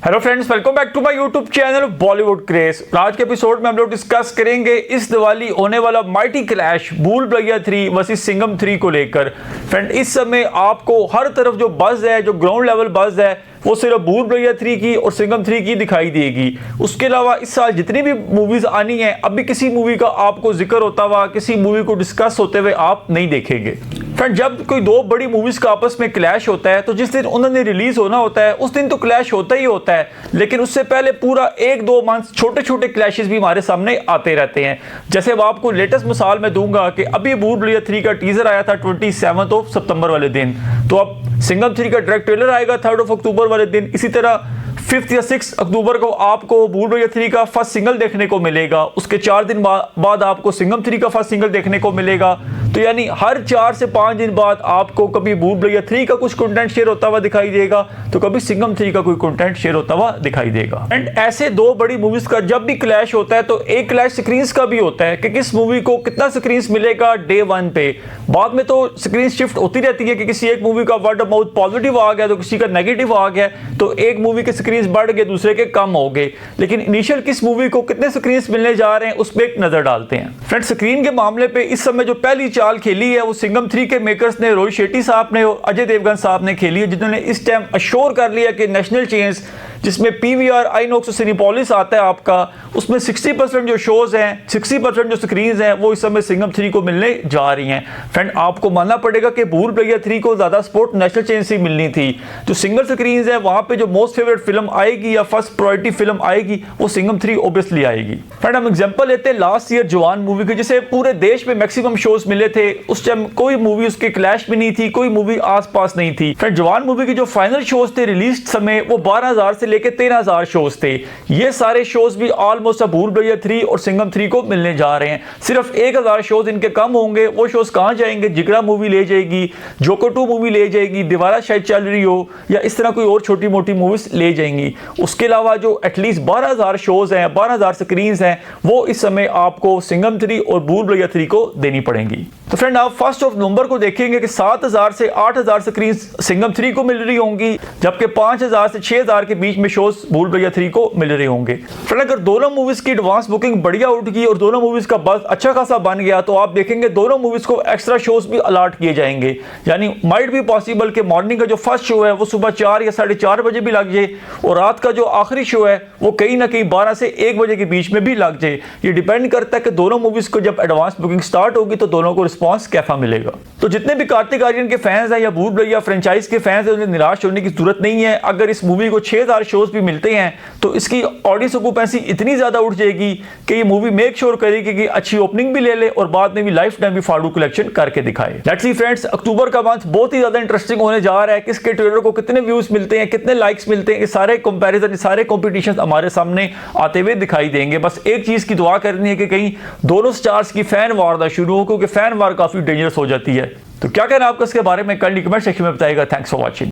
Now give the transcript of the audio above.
Hello friends, welcome back to my YouTube channel Bollywood craze. आज के episode में हम लोग डिस्कस करेंगे इस दिवाली होने वाला माइटी क्लैश भूल भुलैया 3 वर्सेस सिंघम 3 को लेकर। फ्रेंड, इस समय आपको हर तरफ जो बज़ है, जो ग्राउंड लेवल बज़ है, वो सिर्फ भूल भुलैया 3 की और सिंघम 3 की दिखाई देगी। उसके अलावा इस साल जितनी भी मूवीज आनी है, अभी किसी मूवी का आपको जिक्र होता हुआ, किसी मूवी को डिस्कस होते हुए आप नहीं देखेंगे। फ्रेंड, जब कोई दो बड़ी मूवीज का आपस में क्लैश होता है तो जिस दिन उन्होंने रिलीज होना होता है उस दिन तो क्लैश होता ही होता है, लेकिन उससे पहले पूरा 1-2 मंथ छोटे छोटे क्लैशेस भी हमारे सामने आते रहते हैं। जैसे अब आपको लेटेस्ट मिसाल मैं दूंगा कि अभी भूल भुलैया 3 का टीजर आया था 27 सितंबर वाले दिन, तो अब सिंघम 3 का डायरेक्ट ट्रेलर आएगा 3 अक्टूबर वाले दिन। इसी तरह 5 या 6 अक्टूबर को आपको भूल भुलैया 3 का फर्स्ट सिंगल देखने को मिलेगा। उसके 4 दिन बाद आपको सिंघम 3 का फर्स्ट सिंगल देखने को मिलेगा। तो यानी हर 4 से 5 दिन बाद आपको कभी भूल भुलैया 3 का कुछ कंटेंट शेयर होता हुआ दिखाई देगा, तो कभी सिंघम 3 का कोई कंटेंट शेयर होता हुआ दिखाई देगा। एंड ऐसे दो बड़ी मूवीज का जब भी क्लैश होता है तो एक क्लैश स्क्रीन्स का भी होता है कि किस मूवी को कितना स्क्रीन्स मिलेगा डे 1 पे। बाद में तो स्क्रीन शिफ्ट होती रहती है कि किसी एक मूवी का वर्ड ऑफ माउथ पॉजिटिव आ गया तो किसी का नेगेटिव आ गया, तो एक मूवी के स्क्रीन बढ़ गए, दूसरे के कम हो गए। लेकिन इनिशियल किस मूवी को कितने स्क्रीन मिलने जा रहे हैं उस पर एक नजर डालते हैं। फ्रेंड, स्क्रीन के मामले पे इस समय जो पहली चाल खेली है वो सिंघम 3 के मेकर्स ने, रोहित शेट्टी साहब ने और अजय देवगन साहब ने खेली है, जिन्होंने इस टाइम अश्योर कर लिया कि नेशनल चेन्स जिसमें PVR, आइनॉक्स और सिनेपोलिस आता है आपका, उसमें 60% जो शोज हैं, 60% जो स्क्रीन्स हैं वो इस समय सिंघम 3 को मिलने जा रही हैं। फ्रेंड, आपको मानना पड़ेगा कि भूल भुलैया 3 को ज्यादा सपोर्ट नेशनल चेन से मिलनी थी। जो सिंगल स्क्रीन्स है वहां पे जो मोस्ट फेवरेट फिल्म आएगी या फर्स्ट प्रायोरिटी फिल्म आएगी वो सिंघम 3 ऑब्वियसली आएगी। फ्रेंड, हम एग्जांपल लेते हैं लास्ट ईयर जवान मूवी के, जिसे पूरे देश में मैक्सिमम शोज मिले थे। उस टाइम कोई मूवी उसके क्लैश में नहीं थी, कोई मूवी आसपास नहीं थी। फ्रेंड, जवान मूवी के जो फाइनल शोज थे रिलीज समय वो 12,000 से लेकर 13,000 शोज थे। ये सारे शोज भी ऑलमोस्ट भूल भुलैया 3 और सिंघम 3 को मिलने जा रहे हैं। सिर्फ 1,000 शोज इनके कम होंगे। वो शोज कहां जाएंगे? जिगरा मूवी ले जाएगी, जोकर 2 मूवी ले जाएगी, दीवारा शायद चल रही हो, या इस तरह कोई और छोटी मोटी मूवीज ले जाएंगी। उसके अलावा जो एटलीस्ट 12,000 शोज हैं, 12,000 स्क्रीन्स हैं, वो इस समय आपको सिंघम 3 और भूल भुलैया 3 को देनी पड़ेंगी। तो फ्रेंड, आप 1 नवंबर को देखेंगे कि 7,000 से 8,000 स्क्रीन सिंघम 3 को मिल रही होंगी, जबकि 5,000 से 6,000 के बीच में शोज भूल भुलैया 3 को मिल रहे होंगे। फ्रेंड, अगर दोनों मूवीज की एडवांस बुकिंग बढ़िया उठ गई और दोनों मूवीज का बज़ अच्छा खासा बन गया तो आप देखेंगे दोनों मूवीज को एक्स्ट्रा शोज भी अलॉट किए जाएंगे। यानी माइट भी पॉसिबल कि मॉर्निंग का जो फर्स्ट शो है वो सुबह 4 या 4:30 बजे भी लग जाए और रात का जो आखिरी शो है वो कहीं ना कहीं 12 से 1 बजे के बीच में भी लग जाए। ये डिपेंड करता है कि दोनों मूवीज को जब एडवांस बुकिंग स्टार्ट होगी तो दोनों को रिस्पॉन्स कैसा मिलेगा। तो जितने भी कार्तिक आर्यन के फैंस हैं या भूल भुलैया फ्रेंचाइज के फैंस हैं, उन्हें निराश होने की जरूरत नहीं है। अगर इस मूवी को 6,000 शोज भी मिलते हैं तो इसकी ऑडियंस ऑक्यूपेंसी इतनी ज्यादा उठ जाएगी कि ये मूवी मेक श्योर करेगी कि अच्छी ओपनिंग भी ले ले और बाद में भी लाइफ टाइम भी फाड़ू कलेक्शन करके दिखाए। लेट्स सी फ्रेंड्स, अक्टूबर का मंथ बहुत ही ज्यादा इंटरेस्टिंग होने जा रहा है। किसके ट्रेलर को कितने व्यूज मिलते हैं, कितने लाइक्स मिलते हैं, ये सारे कंपैरिजन, सारे कॉम्पिटिशन हमारे सामने आते हुए दिखाई देंगे। बस एक चीज की दुआ करनी है कि कहीं दोनों स्टार्स की फैन वार ना शुरू हो, क्योंकि फैन वार काफी डेंजरस हो जाती है। तो क्या कहना आपका इसके बारे में कल कमेंट सेक्शन में बताइएगा। Thanks for watching.